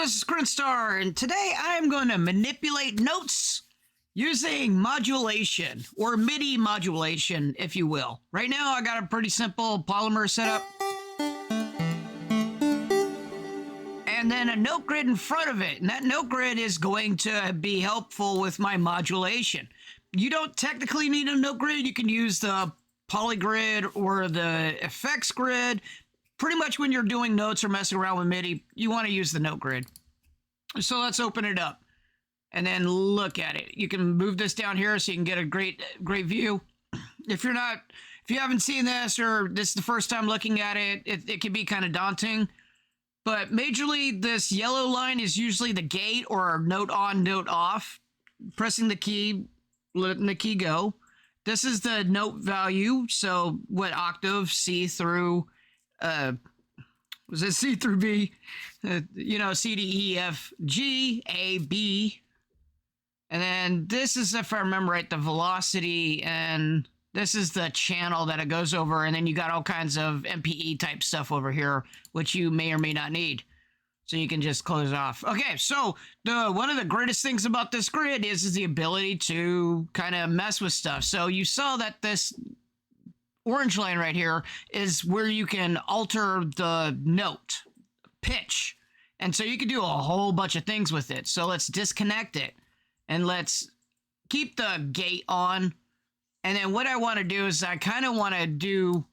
this is Grinstar, and today I'm going to manipulate notes using modulation, or Midi modulation, if you will. Right now, I got a pretty simple polymer setup, and then a note grid in front of it, and that note grid is going to be helpful with my modulation. You don't technically need a note grid. You can use the polygrid or the effects grid. Pretty much when you're doing notes or messing around with MIDI, you want to use the note grid. So let's open it up and then look at it. You can move this down here so you can get a great view. If you haven't seen this, or this is the first time looking at it, it can be kind of daunting. But majorly, this yellow line is usually the gate or note on, note off. Pressing the key, letting the key go. This is the note value. So what octave, C through, was it C through B? C, D, E, F, G, A, B. And then this is, if I remember right, the velocity, and this is the channel that it goes over. And then you got all kinds of MPE type stuff over here, which you may or may not need. So you can just close off. Okay, so one of the greatest things about this grid is the ability to kind of mess with stuff. So you saw that this orange line right here is where you can alter the note pitch. And so you can do a whole bunch of things with it. So let's disconnect it and let's keep the gate on. And then what I want to do is I kind of want to do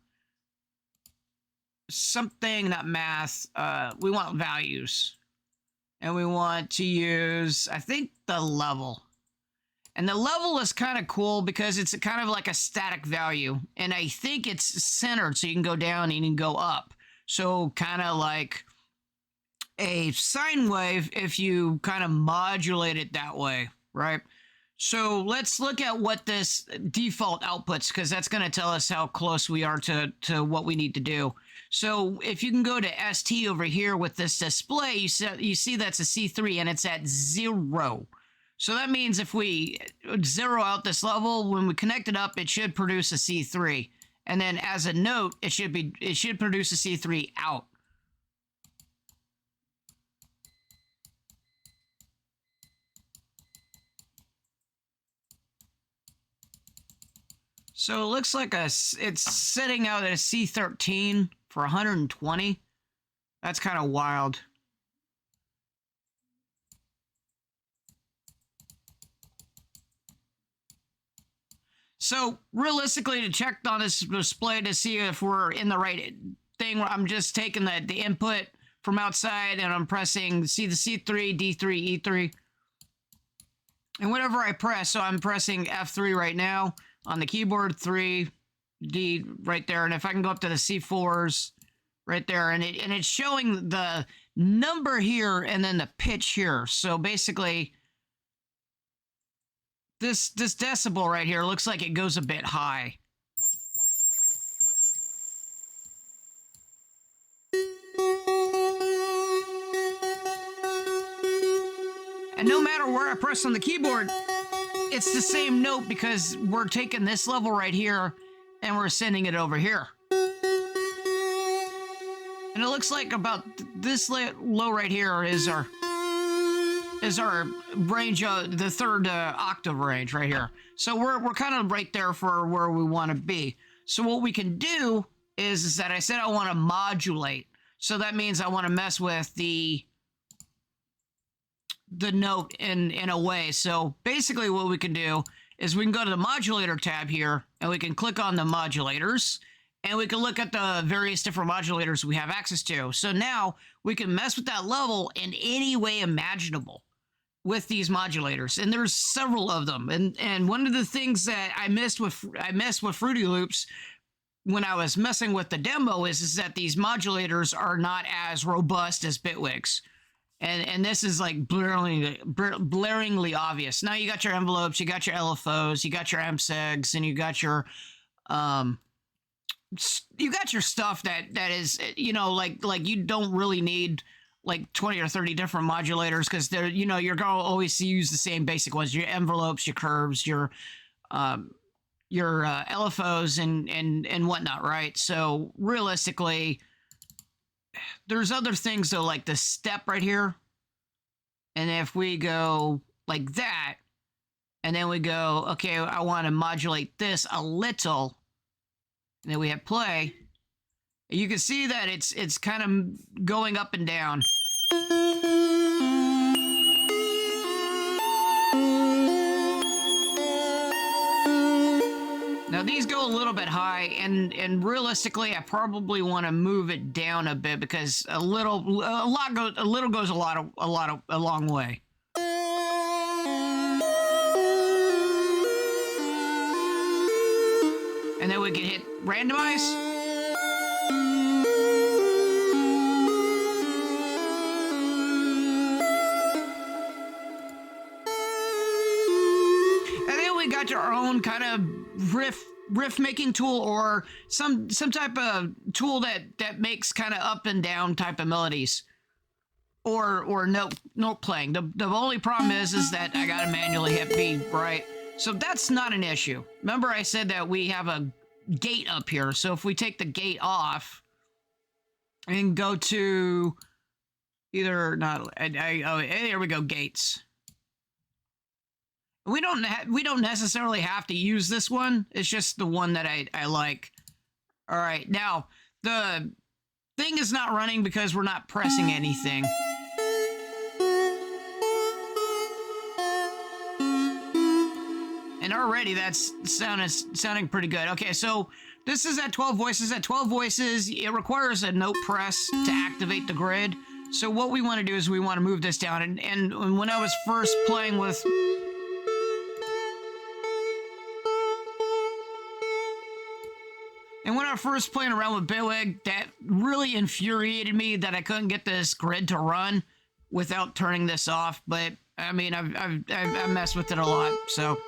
something, not math. We want values. And we want to use, I think, the level. And the level is kind of cool because it's kind of like a static value. And I think it's centered, so you can go down and you can go up. So kind of like a sine wave if you kind of modulate it that way, right? So let's look at what this default outputs, because that's going to tell us how close we are to what we need to do. So if you can go to ST over here with this display, you see that's a C3 and it's at 0. So that means if we zero out this level, when we connect it up, it should produce a C3. And then as a note, it should produce a C3 out. So it looks like it's sitting out at a C13 for 120. That's kind of wild. So realistically, to check on this display to see if we're in the right thing, I'm just taking the input from outside and I'm pressing the C3, D3, E3. And whatever I press, so I'm pressing F3 right now on the keyboard, 3, D right there. And if I can go up to the C4s right there, and it's showing the number here and then the pitch here. So basically, this decibel right here looks like it goes a bit high. And no matter where I press on the keyboard, it's the same note because we're taking this level right here and we're sending it over here. And it looks like about this low right here is our range, the third octave range right here. So we're kind of right there for where we want to be. So what we can do is that I said I want to modulate. So that means I want to mess with the note in a way. So basically what we can do is we can go to the modulator tab here and we can click on the modulators and we can look at the various different modulators we have access to. So now we can mess with that level in any way imaginable with these modulators, and there's several of them. And one of the things that I messed with Fruity Loops when I was messing with the demo is that these modulators are not as robust as Bitwigs. And this is like blaringly obvious. Now you got your envelopes, you got your LFOs, you got your MSEGs, and you got your stuff that is, like you don't really need like 20 or 30 different modulators because they're, you're going to always use the same basic ones, your envelopes, your curves, your LFOs and whatnot, right? So realistically, there's other things though, like the step right here. And if we go like that, and then we go, okay, I want to modulate this a little, and then we hit play, you can see that it's kind of going up and down. Now these go a little bit high, and realistically, I probably want to move it down a bit because a little goes a long way. And then we can hit randomize. And then we got our own kind of riff making tool, or some type of tool that makes kind of up and down type of melodies, or note playing. The only problem is that I gotta manually hit B, right? So that's not an issue. Remember I said that we have a gate up here. So if we take the gate off and go to either not, oh, here we go, gates. We don't necessarily have to use this one. It's just the one that I like. All right, now the thing is not running because we're not pressing anything. And already that's sounding pretty good. Okay, so this is at 12 voices. At 12 voices, it requires a note press to activate the grid. So what we want to do is we want to move this down. And when I was first playing with... And when I was first playing around with Bitwig, that really infuriated me that I couldn't get this grid to run without turning this off. But, I mean, I've messed with it a lot, so...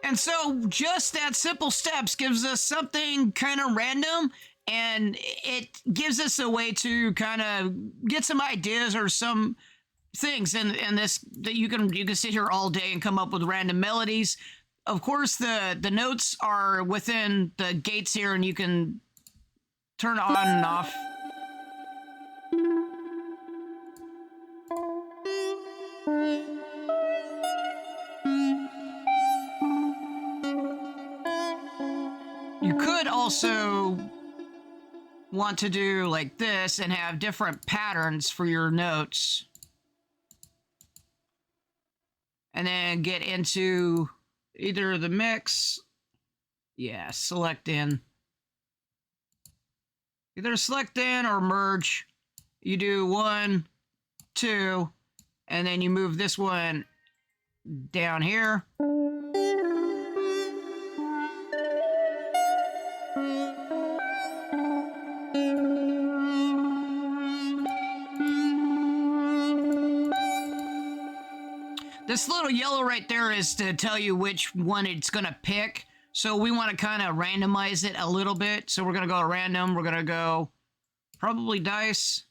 And so just that simple steps gives us something kind of random, and it gives us a way to kind of get some ideas or some things, and this that you can sit here all day and come up with random melodies. Of course, the notes are within the gates here, and you can turn on and off. You could also want to do like this and have different patterns for your notes. And then get into either the mix. Yeah, select in. Either select in or merge. You do 1, 2, and then you move this one down here. This little yellow right there is to tell you which one it's going to pick. So we want to kind of randomize it a little bit. So we're going to go random. We're going to go probably dice.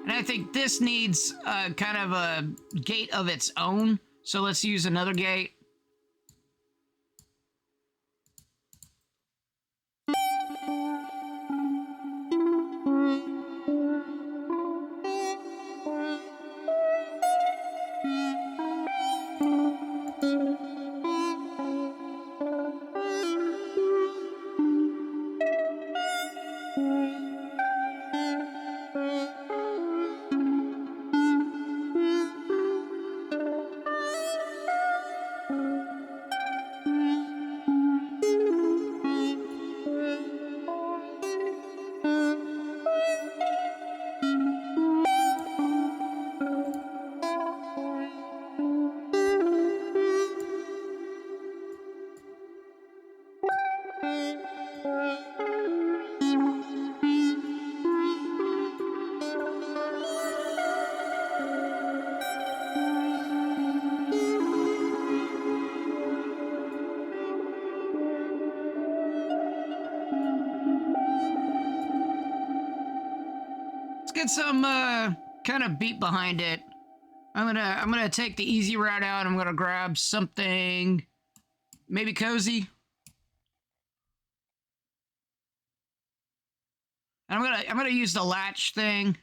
And I think this needs kind of a gate of its own. So let's use another gate. get some kind of beat behind it. I'm gonna take the easy route out. I'm gonna grab something maybe cozy. And I'm gonna use the latch thing.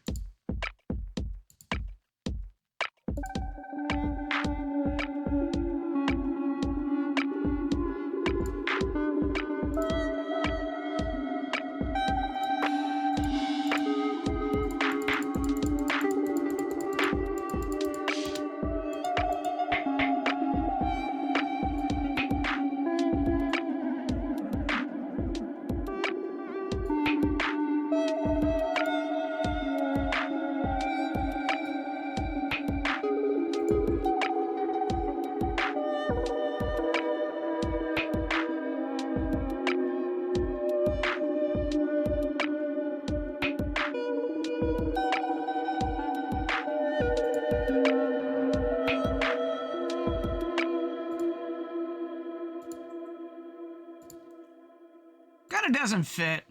Kind of doesn't fit.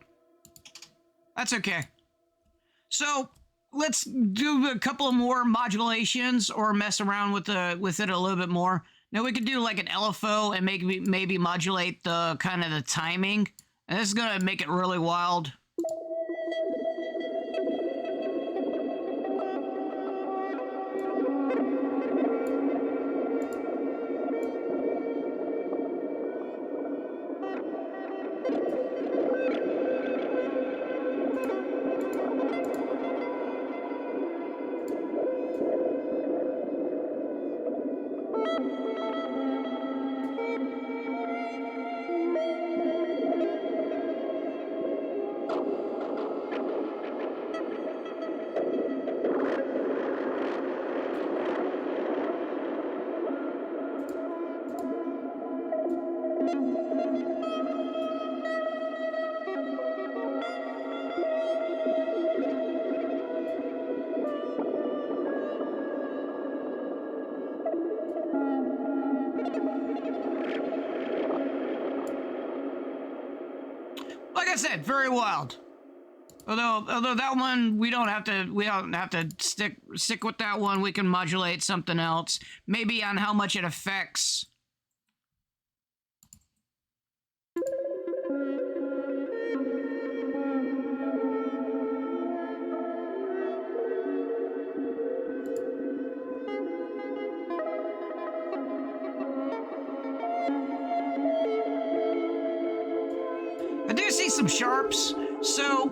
That's okay. So let's do a couple of more modulations or mess around with it a little bit more. Now we could do like an LFO and maybe modulate the kind of the timing. And this is gonna make it really wild. Like I said, very wild. Although that one we don't have to stick with that one. We can modulate something else, maybe on how much it affects. I do see some sharps, so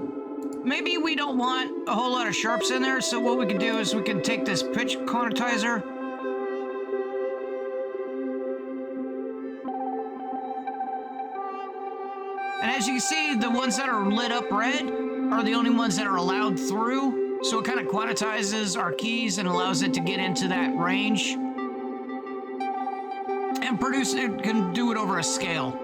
maybe we don't want a whole lot of sharps in there. So what we can do is we can take this pitch quantizer. And as you can see, the ones that are lit up red are the only ones that are allowed through. So it kind of quantizes our keys and allows it to get into that range. And it can do it over a scale.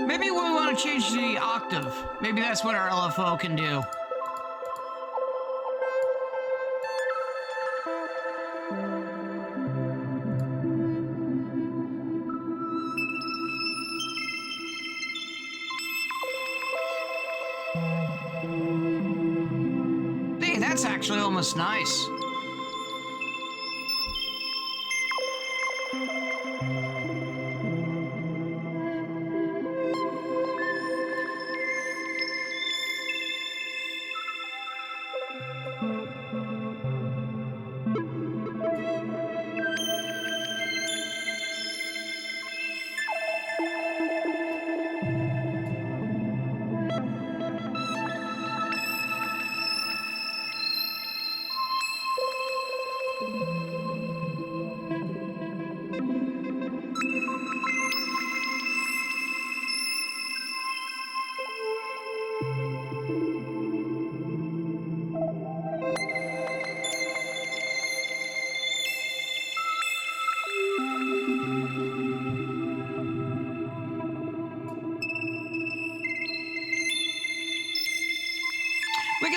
Maybe we want to change the octave. Maybe that's what our LFO can do. Dang, that's actually almost nice.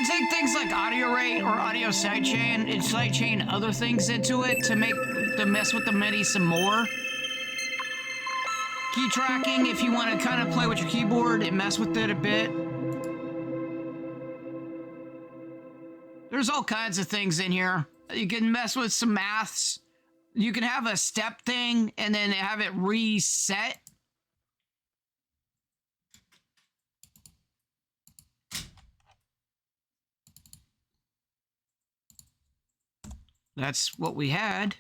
can take things like audio rate or audio sidechain and sidechain other things into it to mess with the MIDI some more. Key tracking, if you want to kind of play with your keyboard and mess with it a bit. There's all kinds of things in here. You can mess with some maths. You can have a step thing and then have it reset. That's what we had.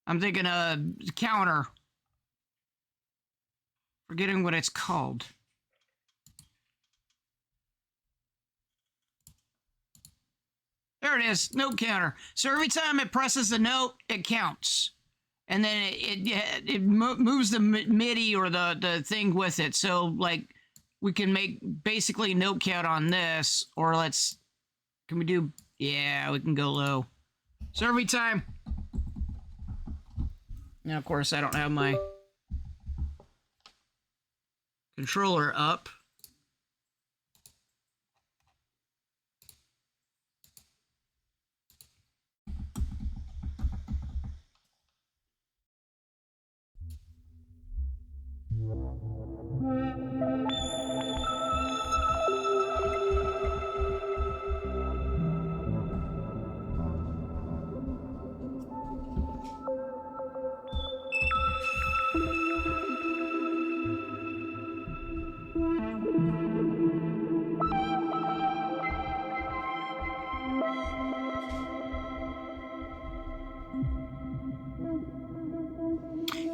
I'm thinking a counter. Forgetting what it's called. There it is, note counter. So every time it presses the note, it counts. And then it moves the MIDI or the thing with it. So like we can make basically note count on this, or can we do, yeah, we can go low. So every time, now of course I don't have my controller up.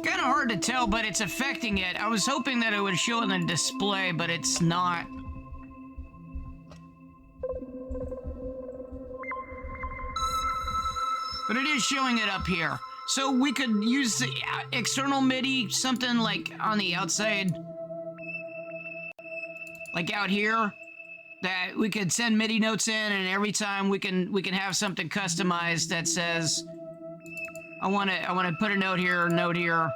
Kind of hard to tell, but it's affecting it. I was hoping that it would show in the display, but it's not. But it is showing it up here. So we could use the external MIDI, something like on the outside, like out here, that we could send MIDI notes in, and every time we can have something customized that says, I want to put a note here, note here.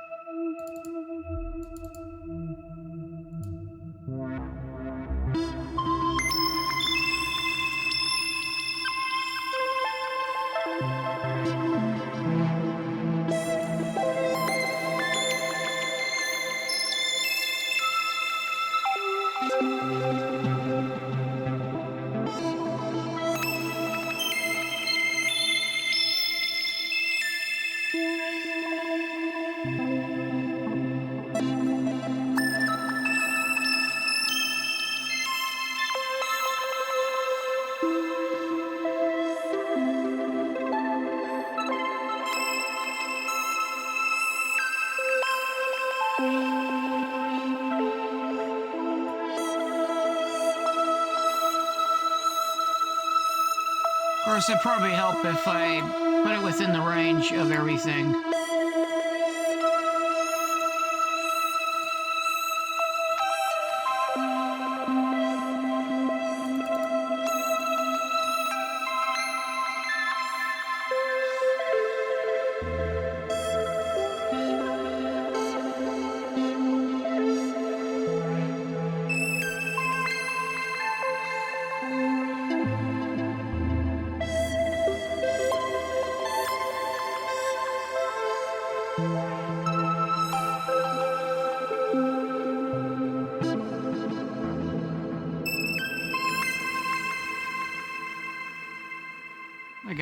Of course, it'd probably help if I put it within the range of everything.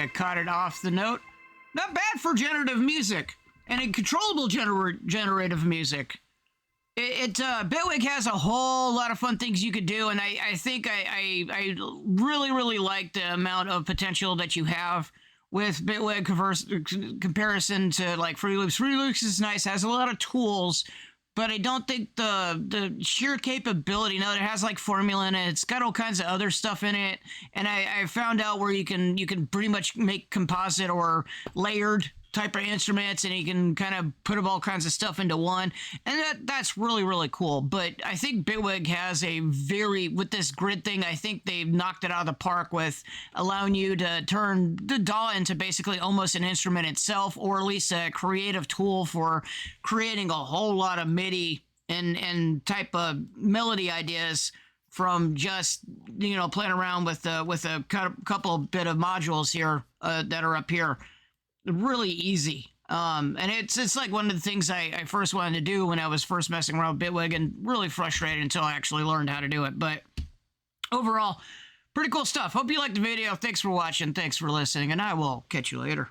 I caught it off the note. Not bad for generative music and in controllable generative music. Bitwig has a whole lot of fun things you could do, and I think I really like the amount of potential that you have with Bitwig comparison to like Fruity Loops. Fruity Loops is nice, has a lot of tools, but I don't think the sheer capability, now that it has like formula in it, it's got all kinds of other stuff in it, and I found out where you can pretty much make composite or layered type of instruments, and you can kind of put all kinds of stuff into one, and that's really cool. But I think Bitwig has with this grid thing, I think they've knocked it out of the park with allowing you to turn the DAW into basically almost an instrument itself, or at least a creative tool for creating a whole lot of MIDI and type of melody ideas from just playing around with a couple bit of modules here that are up here. Really easy. And it's like one of the things I first wanted to do when I was first messing around with Bitwig, and really frustrated until I actually learned how to do it. But overall, pretty cool stuff. Hope you liked the video. Thanks for watching. Thanks for listening, and I will catch you later.